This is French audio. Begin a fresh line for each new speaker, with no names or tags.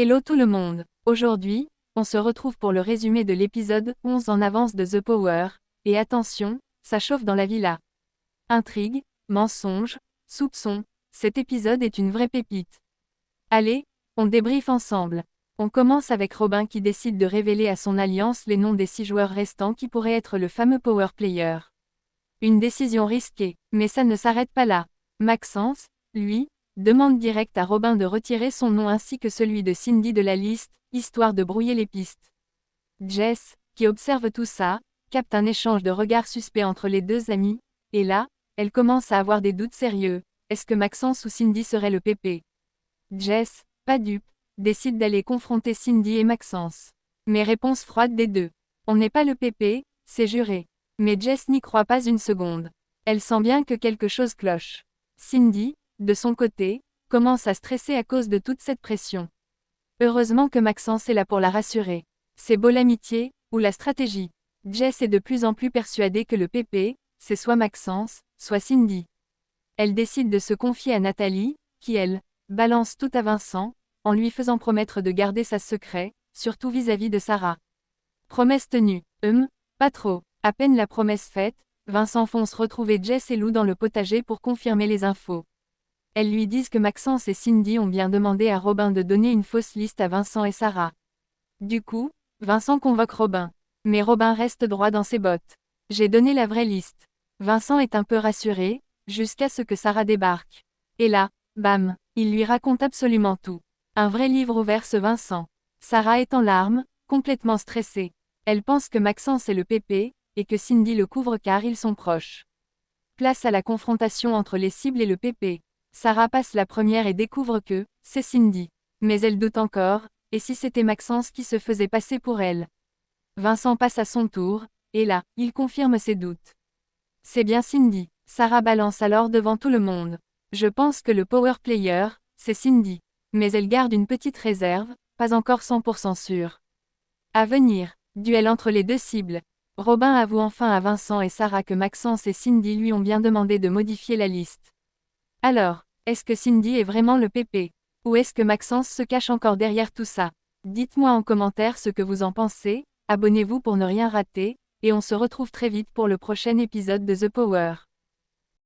Hello tout le monde. Aujourd'hui, on se retrouve pour le résumé de l'épisode 11 en avance de The Power, et attention, ça chauffe dans la villa. Intrigue, mensonges, soupçons, cet épisode est une vraie pépite. Allez, on débriefe ensemble. On commence avec Robin qui décide de révéler à son alliance les noms des 6 joueurs restants qui pourraient être le fameux Power Player. Une décision risquée, mais ça ne s'arrête pas là. Maxence, lui, demande direct à Robin de retirer son nom ainsi que celui de Cindy de la liste, histoire de brouiller les pistes. Jess, qui observe tout ça, capte un échange de regards suspects entre les deux amis, et là, elle commence à avoir des doutes sérieux. Est-ce que Maxence ou Cindy serait le pépé? Jess, pas dupe, décide d'aller confronter Cindy et Maxence. Mais réponse froide des deux. On n'est pas le pépé, c'est juré. Mais Jess n'y croit pas une seconde. Elle sent bien que quelque chose cloche. Cindy, de son côté, commence à stresser à cause de toute cette pression. Heureusement que Maxence est là pour la rassurer. C'est beau l'amitié, ou la stratégie. Jess est de plus en plus persuadée que le pépé, c'est soit Maxence, soit Cindy. Elle décide de se confier à Nathalie, qui elle, balance tout à Vincent, en lui faisant promettre de garder sa secret, surtout vis-à-vis de Sarah. Promesse tenue. Pas trop. À peine la promesse faite, Vincent fonce retrouver Jess et Lou dans le potager pour confirmer les infos. Elles lui disent que Maxence et Cindy ont bien demandé à Robin de donner une fausse liste à Vincent et Sarah. Du coup, Vincent convoque Robin. Mais Robin reste droit dans ses bottes. J'ai donné la vraie liste. Vincent est un peu rassuré, jusqu'à ce que Sarah débarque. Et là, bam, il lui raconte absolument tout. Un vrai livre ouvert ce Vincent. Sarah est en larmes, complètement stressée. Elle pense que Maxence est le pépé, et que Cindy le couvre car ils sont proches. Place à la confrontation entre les cibles et le pépé. Sarah passe la première et découvre que c'est Cindy. Mais elle doute encore, et si c'était Maxence qui se faisait passer pour elle? Vincent passe à son tour, et là, il confirme ses doutes. C'est bien Cindy. Sarah balance alors devant tout le monde. Je pense que le power player, c'est Cindy. Mais elle garde une petite réserve, pas encore 100% sûre. À venir, duel entre les deux cibles. Robin avoue enfin à Vincent et Sarah que Maxence et Cindy lui ont bien demandé de modifier la liste. Alors, est-ce que Cindy est vraiment le pépé? Ou est-ce que Maxence se cache encore derrière tout ça? Dites-moi en commentaire ce que vous en pensez, abonnez-vous pour ne rien rater, et on se retrouve très vite pour le prochain épisode de The Power.